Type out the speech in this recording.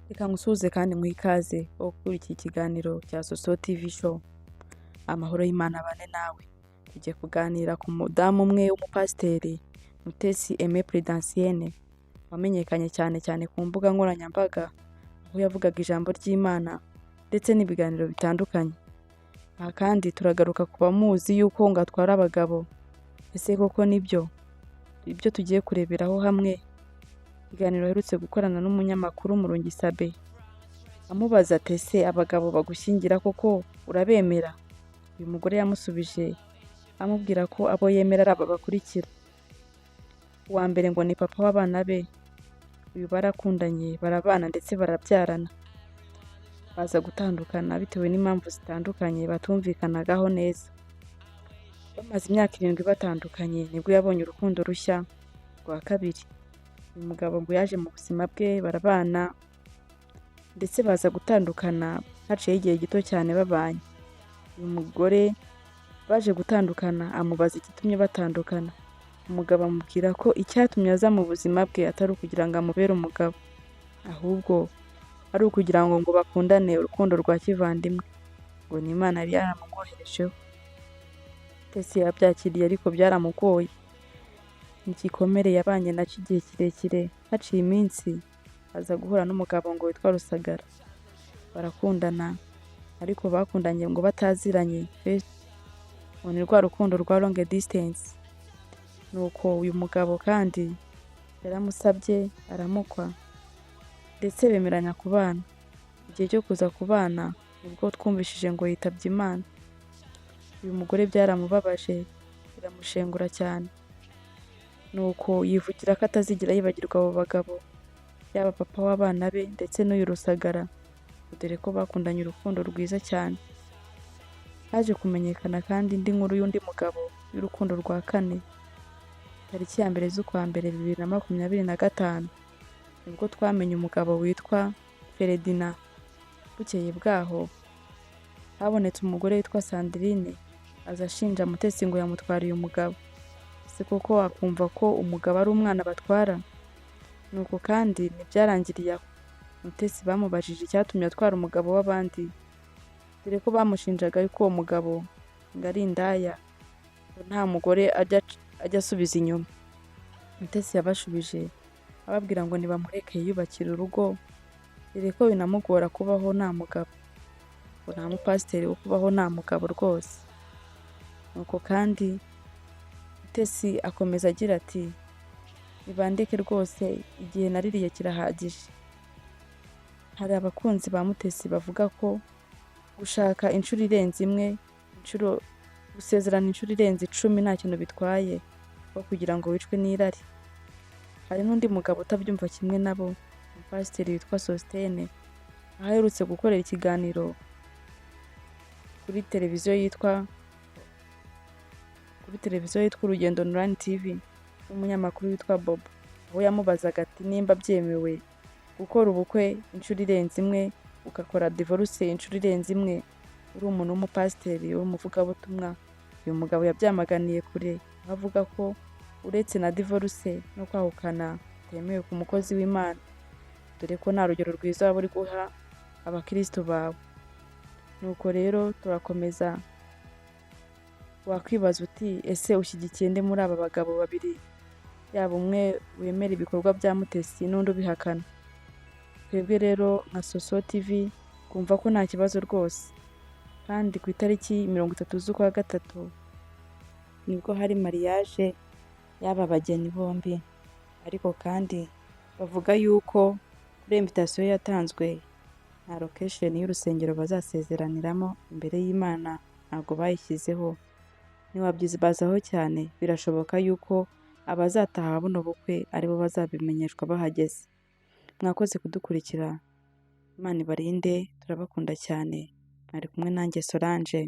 Reka nkusuhuze kandi nguhe ikaze wo kuri iki kiganiro cya Soso TV show. Amahoro y'Imana abane nawe. Tugiye kuganira ku mudamu umwe w'umupasiteri Mutesi Aimé Prudentienne wamenyekanye cyane ku mbuga nkoranyambaga aho yavugaga ijambo ry'Imana ndetse n'ibiganiro bitandukanye. Aha kandi turagaruka ku bamuzi yuko ngo atwara abagabo. Ese koko nibyo? Ibyo tugiye kureberaho hamwe. Ikiganiro aherutse gukorana n'umunyamakuru Murungi Sabin amubaza ati ese abagabo bagushyingira koko urabemera? Uyu mugore yamusubije amubwira ko abo yemera ari aba bakurikira. Uwa mbere ngo ni papa w'abana be. Uyu barakundanye barabana ndetse barabyarana. Baza gutandukana bitewe n'impamvu zitandukanye batumvikanagaho neza. Bamaze imyaka 7 batandukanye nibwo yabonye urukundo rushya rwa kabiri. Uyu mugabo ngo yaje mu buzima bwe barabana ndetse baza gutandukana haciyeho igihe gito cyane babanye. Uyu mugore baje gutandukana amubaza igitumye batandukana. Umugabo amubwira ko icyatumye aza mu buzima bwe atari ukugira ngo amubere umugabo, ahubwo ari ukugira ngo bakundane urukundo rwa kivandimwe, ngo ni Imana yari yaramumwoherejeho. Mutesi yabyakiriye ariko byaramugoye. Igikomere yabanye nacyo igihe kirekire. Haciye iminsi aza guhura n'umugabo ngo witwa Rusagara. Barakundana ariko bakundanye ngo bataziranye. Ngo ni rwa rukundo rwa long distance. Nuko uyu mugabo kandi yaramusabye aramukwa ndetse bemeranya kubana. Igihe cyo kuza kubana nibwo twumvishije ngo yitabye Imana. Uyu mugore byaramubabaje biramushengura cyane. Nuko yivugira ko atazigira yibagirwa abo bagabo, yaba papa w'abana be ndetse n'uyu Rusagara, dore ko bakundanye urukundo rwiza cyane. Haje kumenyekana kandi indi nkuru y'undi mugabo y'urukundo rwa kane. Tariki ya 1 z'ukwa mbere 2025 nibwo twamenye umugabo witwa Feredina. Bukeye bwaho habonetse umugore witwa Sandrine aza ashinja Mutesi ngo yamutwariye umugabo. Se koko wakumva ko umugabo ari umwana batwara? Nuko kandi ntibyarangiriye aho. Mutesi bamubajije icyatumye atwara umugabo w'abandi, dore ko bamushinjaga yuko uwo mugabo ngo ari indaya, ngo nta mugore ajya asubiza inyuma. Mutesi yabashubije ababwira ngo nibamureke yiyubakire urugo, dore ko binamugora kubaho nta mugabo, ngo nta mupasiteri wo kubaho nta mugabo rwose. Nuko kandi Mutesi akomeza agira ati nibandeke rwose igihe naririye kirahagije. Hari abakunzi ba Mutesi bavuga ko gushaka inshuro irenze imwe, gusezerana inshuro irenze 10 nta kintu bitwaye ko kugira ngo wicwe n'irari. Hari n'undi mugabo utabyumva kimwe nabo, umupasiteri witwa Sostene, aherutse gukorera ikiganiro kuri televiziyo yitwa Urugendo Online TV n'umunyamakuru witwa Bobo, aho yamubazaga ati nimba byemewe gukora ubukwe inshuro irenze imwe ugakora divorce inshuro irenze imwe uri umuntu w'umupasiteri w'umuvugabutumwa. Uyu mugabo yabyamaganiye kure, avuga ko uretse na divorce no kwahukana temewe ku mukozi w'Imana, dore ko nta rugero rwiza waba uri guha abakristo bawe. Nuko rero turakomeza. Wakwibaza uti ese ushyigikiye nde muri aba bagabo babiri, yaba umwe wemera ibikorwa bya Mutesi n'undi ubihakana? Twebwe rero nka Soso TV kumva ko nta kibazo rwose, kandi ku itariki 30 z'ukwa gatatu nibwo hari mariage y'aba bageni bombi. Ariko kandi bavuga yuko kuri invitation yatanzwe nta location y'urusengero bazasezeraniramo imbere y'Imana ntabwo bayishyizeho. Niwabyibazaho cyane birashoboka yuko abazataha buno bukwe aribo bazabimenyeshwa bahageze. Mwakoze kudukurikira. Imana ibarinde, turabakunda cyane. Mwari kumwe nanjye Solange.